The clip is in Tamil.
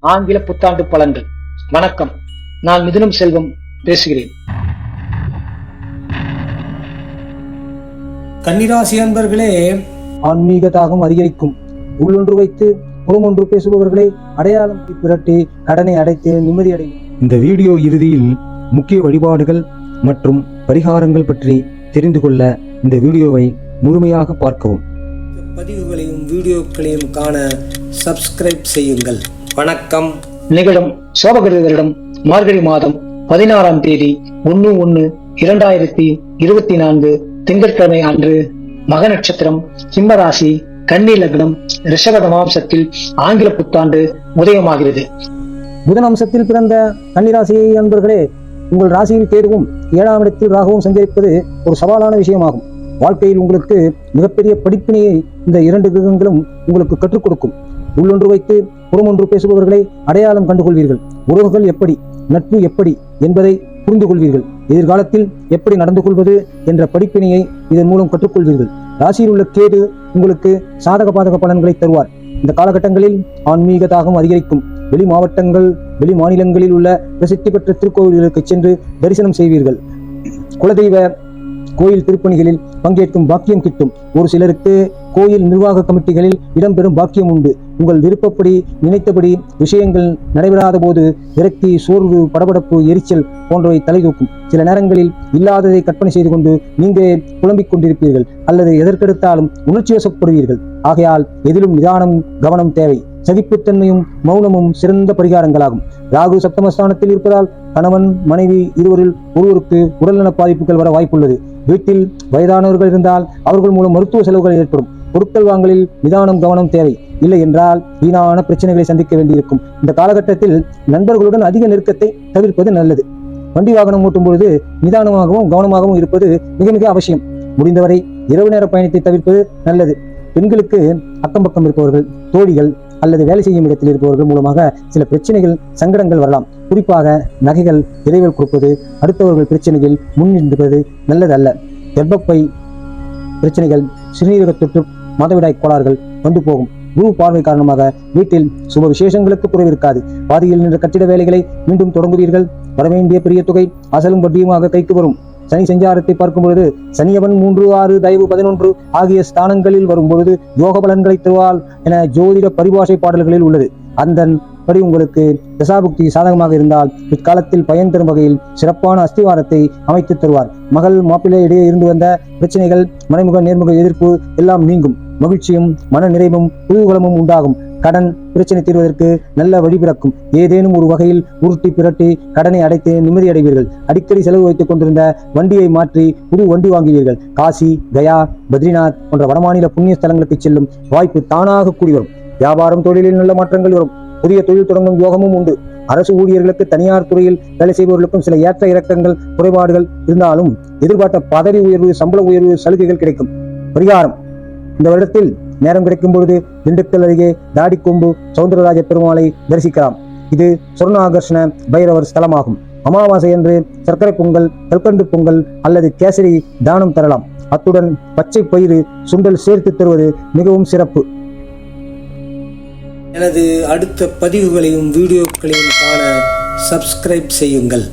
ஆங்கில புத்தாண்டு பலன்கள். வணக்கம், நான் மிதுனம் செல்வம் பேசுகிறேன். கன்னிராசி அன்பர்களே, ஆன்மீக தாகம் அதிகரிக்கும். உள்ளொன்று வைத்து புறமொன்று பேசுபவர்களை அடையாளம் திரட்டி கடனை அடைத்து நிம்மதி அடையும். இந்த வீடியோ இறுதியில் முக்கிய வழிபாடுகள் மற்றும் பரிகாரங்கள் பற்றி தெரிந்து கொள்ள இந்த வீடியோவை முழுமையாக பார்க்கவும். பதிவுகளையும் வீடியோக்களையும் காண சப்ஸ்கிரைப் செய்யுங்கள். வணக்கம். நிகழும் சோபகிருத வருடம் மார்கழி மாதம் 16ஆம் தேதி 1/1/2024 திங்கட்கிழமை அன்று மக நட்சத்திரம், சிம்ம ராசி, கன்னி லக்னம், ரிஷப மாம்சத்தில் ஆங்கில புத்தாண்டு உதயமாகிறது. புதன் அம்சத்தில் பிறந்த கன்னிராசியை அன்பர்களே, உங்கள் ராசியில் கேதுவும் 7ஆம் இடத்தில் ராகுவும் சஞ்சரிப்பது ஒரு சவாலான விஷயமாகும். வாழ்க்கையில் உங்களுக்கு மிகப்பெரிய படிப்பினையை இந்த 2 கிரகங்களும் உங்களுக்கு கற்றுக் கொடுக்கும். உள்ளொன்று வைத்து புறமொன்று பேசுபவர்களை அடையாளம் கண்டுகொள்வீர்கள். உறவுகள் எப்படி, நட்பு எப்படி என்பதை புரிந்து கொள்வீர்கள். எதிர்காலத்தில் எப்படி நடந்து கொள்வது என்ற படிப்பினையை இதன் மூலம் கற்றுக்கொள்வீர்கள். ராசியில் உள்ள கேது உங்களுக்கு சாதக பாதக பலன்களை தருவார். இந்த காலகட்டங்களில் ஆன்மீக தாகம் அதிகரிக்கும். வெளி மாவட்டங்கள், வெளி மாநிலங்களில் உள்ள பிரசித்தி பெற்ற திருக்கோவில்களுக்கு சென்று தரிசனம் செய்வீர்கள். குலதெய்வ கோயில் திருப்பணிகளில் பங்கேற்கும் பாக்கியம் கிட்டும். ஒரு சிலருக்கு கோயில் நிர்வாக கமிட்டிகளில் இடம்பெறும் பாக்கியம் உண்டு. உங்கள் விருப்பப்படி, நினைத்தபடி விஷயங்கள் நடைபெறாத போது விரக்தி, சோர்வு, படபடப்பு, எரிச்சல் போன்றவை தலை தூக்கும். சில நேரங்களில் இல்லாததை கற்பனை செய்து கொண்டு நீங்களே புலம்பிக் கொண்டிருப்பீர்கள் அல்லது எதற்கெடுத்தாலும் உணர்ச்சி வசப்படுவீர்கள். ஆகையால் எதிலும் நிதானம், கவனம் தேவை. சகிப்புத்தன்மையும் மௌனமும் சிறந்த பரிகாரங்களாகும். ராகு சப்தமஸ்தானத்தில் இருப்பதால் கணவன், மனைவி இருவரில் ஒருவருக்கு உடல்நல பாதிப்புகள் வர வாய்ப்புள்ளது. வீட்டில் வயதானவர்கள் இருந்தால் அவர்கள் மூலம் மருத்துவ செலவுகள் ஏற்படும். பொருட்கள் வாங்கலில் நிதானம், கவனம் தேவை. இல்லை என்றால் வீணான பிரச்சனைகளை சந்திக்க வேண்டியிருக்கும். இந்த காலகட்டத்தில் நண்பர்களுடன் அதிக நெருக்கத்தை தவிர்ப்பது நல்லது. வண்டி வாகனம் ஓட்டும் பொழுது நிதானமாகவும் கவனமாகவும் இருப்பது மிக மிக அவசியம். முடிந்தவரை இரவு நேர பயணத்தை தவிர்ப்பது நல்லது. பெண்களுக்கு அக்கம் பக்கம் இருப்பவர்கள், தோழிகள் அல்லது வேலை செய்யும் இடத்தில் இருப்பவர்கள் மூலமாக சில பிரச்சனைகள், சங்கடங்கள் வரலாம். குறிப்பாக நகைகள், இறைவல் கொடுப்பது, அடுத்தவர்கள் பிரச்சனைகள் முன்னின்றது நல்லதல்ல. கர்ப்பப்பை பிரச்சனைகள், சிறுநீரக தொற்று, மாதவிடாய் கோளாறுகள் வந்து போகும். குரு பார்வை காரணமாக வீட்டில் சுப விசேஷங்களுக்கு குறைவிருக்காது. பாதியில் நின்ற கட்டிட வேலைகளை மீண்டும் தொடங்குவீர்கள். வரவேண்டிய பெரிய தொகை அசலும் வட்டியுமாக கைக்கு வரும். சனி சஞ்சாரத்தை பார்க்கும் பொழுது சனியவன் 3, 6, தயவு 11 ஆகிய ஸ்தானங்களில் வரும் பொழுது யோக பலன்களை தருவாள் என ஜோதிட பரிபாஷை பாடல்களில் உள்ளது. அதன்படி உங்களுக்கு தசாபுக்தி சாதகமாக இருந்தால் பிற்காலத்தில் பயன் தரும் வகையில் சிறப்பான அஸ்திவாரத்தை அமைத்து தருவார். மகள், மாப்பிள்ளை இடையே இருந்து வந்த பிரச்சனைகள், மறைமுக நேர்முக எதிர்ப்பு எல்லாம் நீங்கும். மகிழ்ச்சியும் மன நிறைவும் குதூகலமும் உண்டாகும். கடன் பிரச்சனை தீர்வதற்கு நல்ல வழி பிறக்கும். ஏதேனும் ஒரு வகையில் உருட்டி பிரட்டி கடனை அடைத்து நிம்மதி அடைவீர்கள். அடிக்கடி செலவு வைத்துக் கொண்டிருந்த வண்டியை மாற்றி புது வண்டி வாங்குவீர்கள். காசி, கயா, பத்ரிநாத் போன்ற வடமாநில புண்ணிய ஸ்தலங்களுக்கு செல்லும் வாய்ப்பு தானாக கூடி வரும். வியாபாரம், தொழிலில் நல்ல மாற்றங்கள் வரும். புதிய தொழில் தொடங்கும் யோகமும் உண்டு. அரசு ஊழியர்களுக்கு, தனியார் துறையில் வேலை செய்பவர்களுக்கும் சில ஏற்ற இறக்கங்கள், குறைபாடுகள் இருந்தாலும் எதிர்பார்த்த பதவி உயர்வு, சம்பள உயர்வு, சலுகைகள் கிடைக்கும். பரிகாரம்: இந்த வருடத்தில் நேரம் கிடைக்கும் பொழுது திண்டுக்கல் அருகே தாடிக்கொம்பு சௌந்தரராஜ பெருமாளை தரிசிக்கலாம். இது சொர்ண ஆகர்ஷண பைரவர் ஸ்தலமாகும். அமாவாசை அன்று சர்க்கரை பொங்கல், கல்கண்டு பொங்கல் அல்லது கேசரி தானம் தரலாம். அத்துடன் பச்சை பயிறு, சுண்டல் சேர்த்து தருவது மிகவும் சிறப்பு. எனது அடுத்த பதிவுகளையும் வீடியோக்களையும் காண சப்ஸ்கிரைப் செய்யுங்கள்.